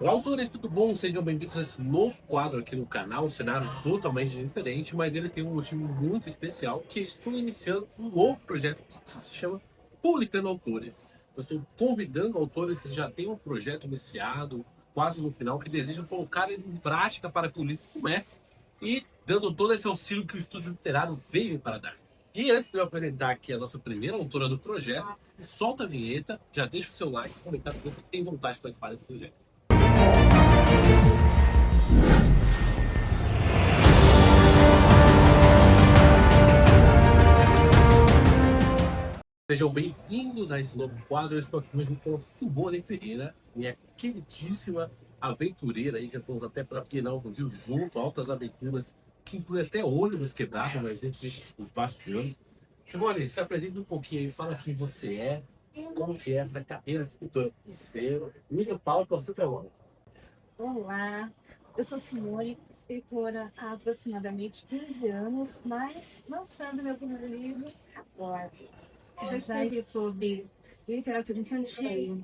Olá, autores, tudo bom? Sejam bem-vindos a esse novo quadro aqui no canal, um cenário totalmente diferente, mas ele tem um motivo muito especial, que estou iniciando um novo projeto que se chama Publicando Autores. Eu estou convidando autores que já têm um projeto iniciado, quase no final, que desejam colocar ele em prática para que o livro comece e dando todo esse auxílio que o estúdio literário veio para dar. E antes de eu apresentar aqui a nossa primeira autora do projeto, solta a vinheta, já deixa o seu like e comentar que você tem vontade de participar desse projeto. Sejam bem-vindos a esse novo quadro. Eu estou aqui mesmo com a Simone Ferreira, minha queridíssima aventureira. Aí já fomos até para Pinal do Rio junto, altas aventuras, que inclui até ônibus quebrado, mas a gente deixa os bastidores. Simone, se apresenta um pouquinho aí, fala quem você é, como que é essa carreira de escritora. Você, Luísa Paula, que você agora. Olá, eu sou Simone, escritora há aproximadamente 15 anos, mas lançando meu primeiro livro agora. Já escrevi sobre literatura infantil,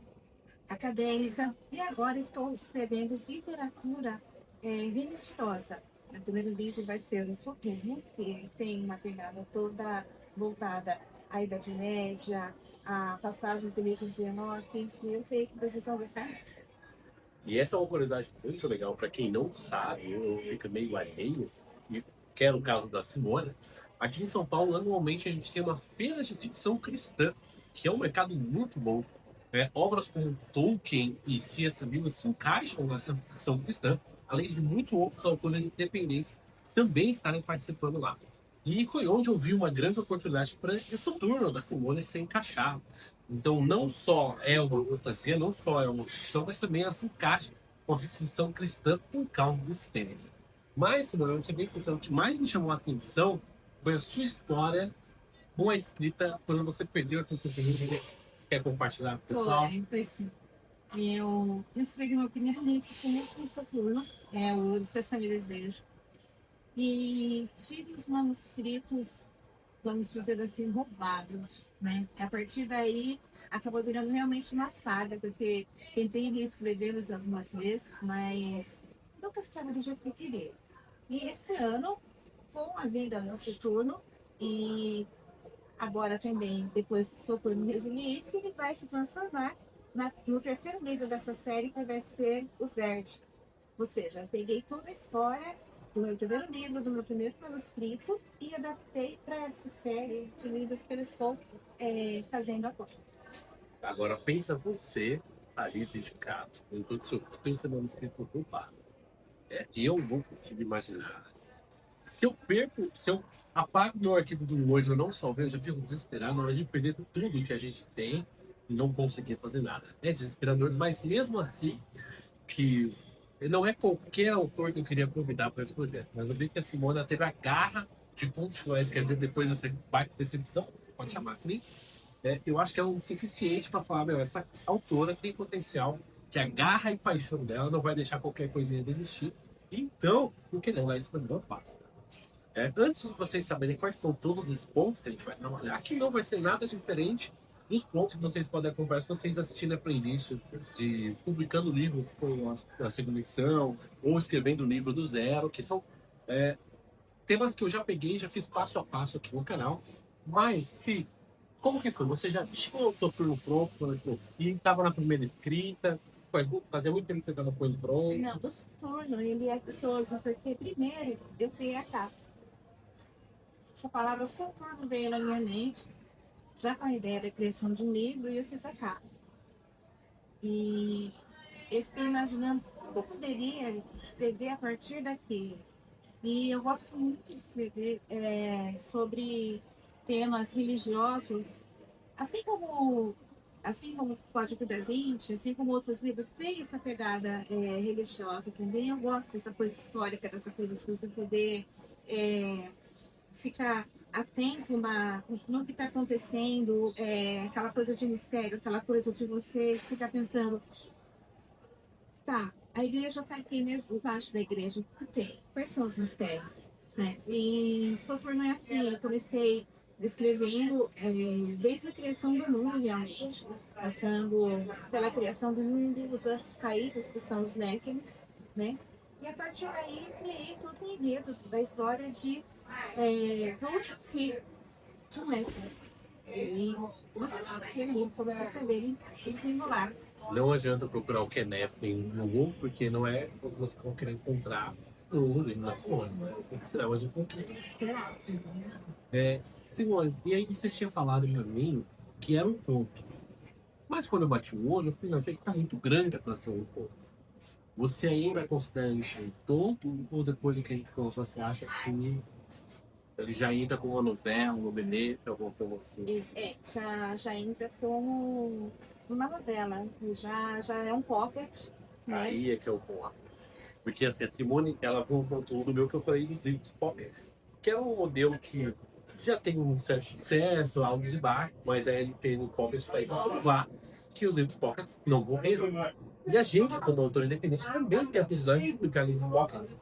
acadêmica, e agora estou escrevendo literatura religiosa. O primeiro livro vai ser O Soturno, que tem uma pegada toda voltada à Idade Média, a passagens do livro de Enoque, e eu creio que vocês vão gostar. E essa é uma curiosidade muito legal para quem não sabe, eu fico meio alheio, e que é o caso da Simone. Aqui em São Paulo, anualmente, a gente tem uma feira de ficção cristã, que é um mercado muito bom. Obras como Tolkien e C.S. Lewis se encaixam nessa ficção cristã, além de muitos outros autores independentes também estarem participando lá. E foi onde eu vi uma grande oportunidade para o Soturno da Simone se encaixar. Então, não só é uma fantasia, não só é uma ficção, mas também ela se encaixa com a ficção cristã por causa desse tênis. Mas, Simone, eu vou ser bem sincero, o que mais me chamou a atenção foi a sua história com a escrita quando você perdeu a atenção que quer compartilhar com o pessoal. Pois sim. Eu escrevi meu primeiro livro com o Saturno, é o Sessão e Desejo, e tive os manuscritos, vamos dizer assim, roubados, né? A partir daí, acabou virando realmente uma saga, porque tentei reescrevê-los algumas vezes, mas nunca ficava do jeito que eu queria. E esse ano, com a vinda do Saturno, e agora também, depois do Socorro Resiliência, ele vai se transformar no terceiro livro dessa série, que vai ser o Verde. Ou seja, eu peguei toda a história do meu primeiro livro, do meu primeiro manuscrito, e adaptei para essa série de livros que eu estou fazendo agora. Agora, pensa você ali dedicado, com todo o seu manuscrito roubado. Eu não consigo imaginar. Se eu perco, se eu apago meu arquivo do Word e eu não salvei, eu já fico desesperado na hora de perder tudo que a gente tem e não conseguir fazer nada. É desesperador, mas mesmo assim, que não é qualquer autor que eu queria convidar para esse projeto, mas eu vi que a Simona teve a garra de continuar a escrever depois dessa baita decepção, pode chamar assim. Eu acho que é o suficiente para falar, meu, essa autora tem potencial, que a garra e paixão dela não vai deixar qualquer coisinha desistir. Então, por que não? Vai se não fácil. Antes de vocês saberem quais são todos os pontos que a gente vai trabalhar, aqui não vai ser nada diferente dos pontos que vocês podem acompanhar se vocês assistirem a playlist de publicando livro com a segunda edição ou escrevendo o livro do zero, que são é, temas que eu já peguei, já fiz passo a passo aqui no canal. Mas se como que foi? Você já tinha o seu turno pronto e estava na primeira escrita? Fazia muito tempo que você estava com ele pronto. Não, o Soturno, ele é curioso, porque primeiro eu criei a capa. Essa palavra Soturno veio na minha mente, já com a ideia da criação de um livro, e eu fiz a capa. E eu fiquei imaginando como eu poderia escrever a partir daquilo. E eu gosto muito de escrever sobre temas religiosos, assim como o Código da Vinci, assim como outros livros têm essa pegada religiosa também. Eu gosto dessa coisa histórica, dessa coisa de você poder é, ficar atento no que está acontecendo, aquela coisa de mistério, aquela coisa de você ficar pensando, tá, a igreja está aqui mesmo, embaixo da igreja, o que tem? Quais são os mistérios? né? E Soturno é assim, eu comecei descrevendo desde a criação do mundo, realmente, passando pela criação do mundo, os anjos caídos, que são os Néfilins, né? E a partir daí eu criei todo o enredo da história do último filho de um Néfilin. E vocês vão ver ali, para vocês saberem desenrolar. Não adianta procurar o Kenefin no Google, porque não é o que você vai querer encontrar no livro da Simone, né? Tem que esperar mais um pouquinho. Simone, e aí você tinha falado pra mim que era um conto. Mas quando eu bati o olho, eu falei, não, isso aqui tá muito grande pra ser um conto. Você ainda considera ele tonto ou depois do que a gente conversou, você acha que ele já entra com uma novela, uma beneta, alguma coisa assim? Já entra como uma novela, já é um pocket, né? Aí é que é o ponto. Porque assim, a Simone, ela foi um conteúdo meu que eu falei dos livros pockets, que é um modelo que já tem um certo sucesso, altos e baixos, mas a LP no pockets vai provar que os livros pockets não morreram. E a gente, como autor independente, também tem a precisão de publicar livros pockets.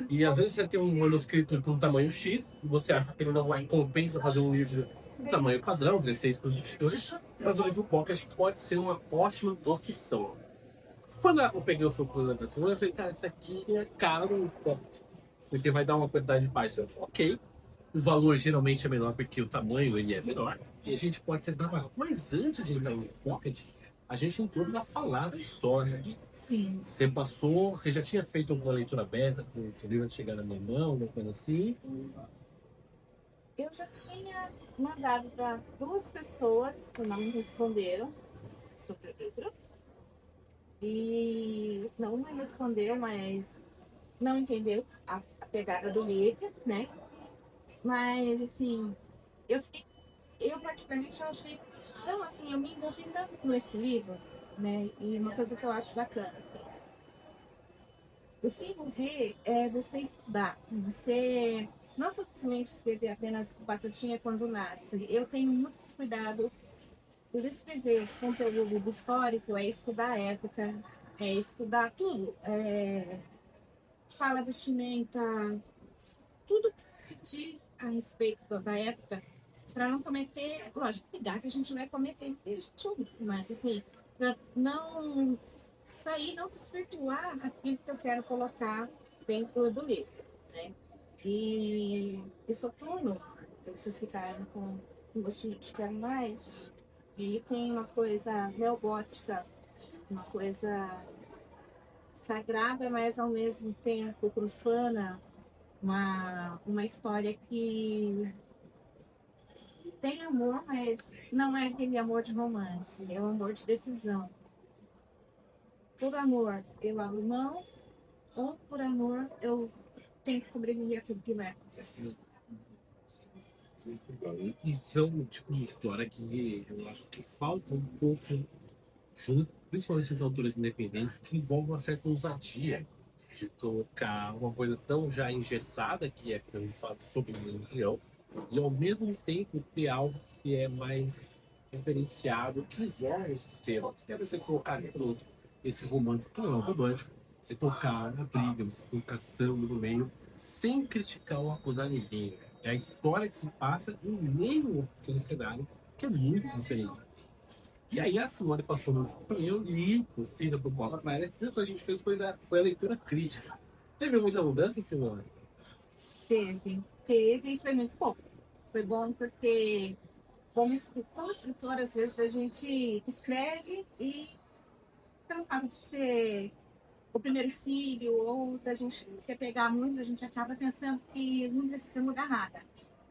E às vezes você tem um manuscrito com tamanho X, e você acha que ele não compensa fazer um livro de tamanho padrão, 16 por 22, mas o livro pocket pode ser uma ótima opção. Quando eu peguei o Foucault da segunda, eu falei, cara, isso aqui é caro, porque vai dar uma quantidade de páginas. Eu falei, ok, o valor geralmente é menor porque o tamanho ele é menor, e a gente pode ser trabalhado. Mas antes de entrar no Pocket, a gente entrou para falar da história. Sim. Você já tinha feito alguma leitura aberta com o seu livro chegar na minha mão, alguma coisa assim? Eu já tinha mandado para duas pessoas que não me responderam sobre o livro. E não me respondeu, mas não entendeu a pegada do livro, né? Mas, assim, eu fiquei, eu particularmente eu achei, então, assim, eu me envolvi tanto com esse livro, né? E uma coisa que eu acho bacana, assim, você envolver é você estudar, você não simplesmente escrever apenas batatinha quando nasce. Eu tenho muito cuidado por escrever conteúdo histórico, é estudar a época, é estudar tudo. Fala vestimenta, tudo que se diz a respeito da época, para não cometer, lógico, que gafe a gente vai cometer, mas assim, para não sair, não desvirtuar aquilo que eu quero colocar dentro do livro, né? E Soturno, vocês ficaram com um gostinho de quero mais, e ele tem uma coisa neogótica, uma coisa sagrada, mas ao mesmo tempo profana, uma história que tem amor, mas não é aquele amor de romance, é o amor de decisão. Por amor, eu abro mão, ou por amor, eu tenho que sobreviver a tudo que vai acontecer. E são um tipo de história que eu acho que falta um pouco junto, principalmente os autores independentes, que envolvem uma certa ousadia de colocar uma coisa tão já engessada, que é, quando falo sobre religião, e ao mesmo tempo ter algo que é mais diferenciado, que isola esses temas. Que é você colocar dentro esse romance, que não é um romance, você tocar na briga, você colocar samba no meio, sem criticar ou acusar ninguém. É a história que se passa em meio àquele cenário, que é muito diferente. E aí a Simone passou no eu li, eu fiz a proposta para ela, e tudo que a gente fez foi a leitura crítica. Teve muita mudança, Simone? Teve e foi muito bom. Foi bom porque, como escritor, às vezes a gente escreve e, pelo fato de ser o primeiro filho ou da gente se apegar muito, a gente acaba pensando que não precisa mudar nada.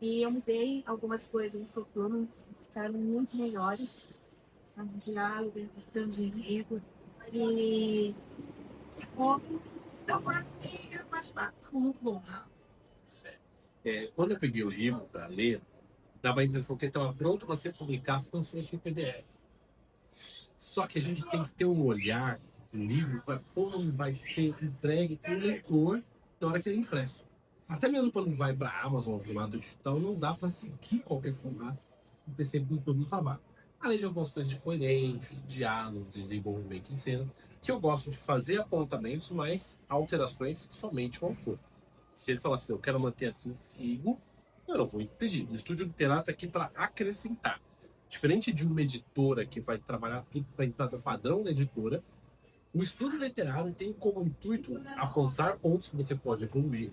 E eu mudei algumas coisas do Soturno, ficaram muito melhores, questão de diálogo, questão de enredo, e ficou bastante muito bom. Quando eu peguei o livro para ler, dava a impressão que ele estava pronto para ser publicado como se fosse em PDF. Só que a gente tem que ter um olhar do livro para como ele vai ser entregue para o leitor na hora que ele é impresso. Até mesmo quando vai para a Amazon, formato digital, não dá para seguir qualquer formato e ter sempre um todo trabalho. Além de algumas coisas de coerente, de diálogo, desenvolvimento em cena, que eu gosto de fazer apontamentos, mas alterações somente com o autor. Se ele falar assim, eu quero manter assim, sigo, eu não vou impedir. O estúdio literário está aqui para acrescentar. Diferente de uma editora que vai trabalhar tudo para entrar no padrão da editora, o estúdio literário tem como intuito apontar pontos que você pode evoluir,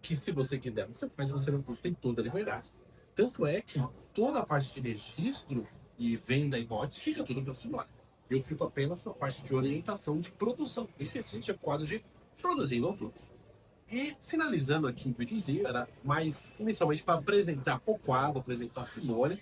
que se você quiser, você faz, se você não custa, tem toda a liberdade. Tanto é que toda a parte de registro e venda e mods fica tudo para cima. Eu fico apenas na parte de orientação de produção. Isso a gente é quadro de produzir noturas. E finalizando aqui o videozinho, era mais inicialmente para apresentar o quadro, apresentar a Simone.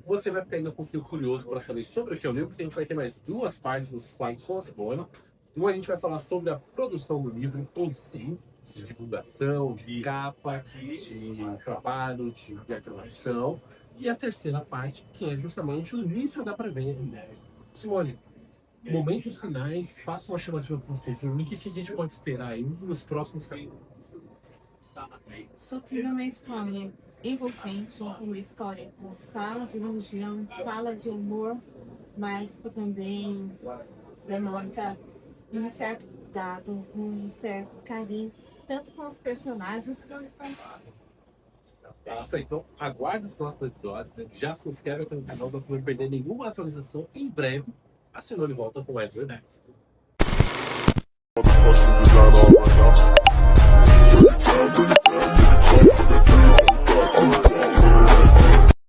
Você vai ficar ainda um pouquinho curioso para saber sobre o que é o livro, porque a gente vai ter mais 2 partes desse quadro com a Simone. Uma a gente vai falar sobre a produção do livro em si, de divulgação, de capa, de trabalho, de diagramação. E a terceira parte, que é justamente o início da pré-venda. Simone, momentos finais, faça uma chamativa para você. O que a gente pode esperar aí nos próximos capítulos? Sobre uma história envolvente, uma história que fala de religião, fala de humor, mas que também denota um certo cuidado, um certo carinho, tanto com os personagens quanto com É isso aí, então aguarde os próximos episódios. Já se inscreve aqui no canal para não perder nenhuma atualização. Em breve, a Simone volta com mais verdades. Motherfucking design all right now.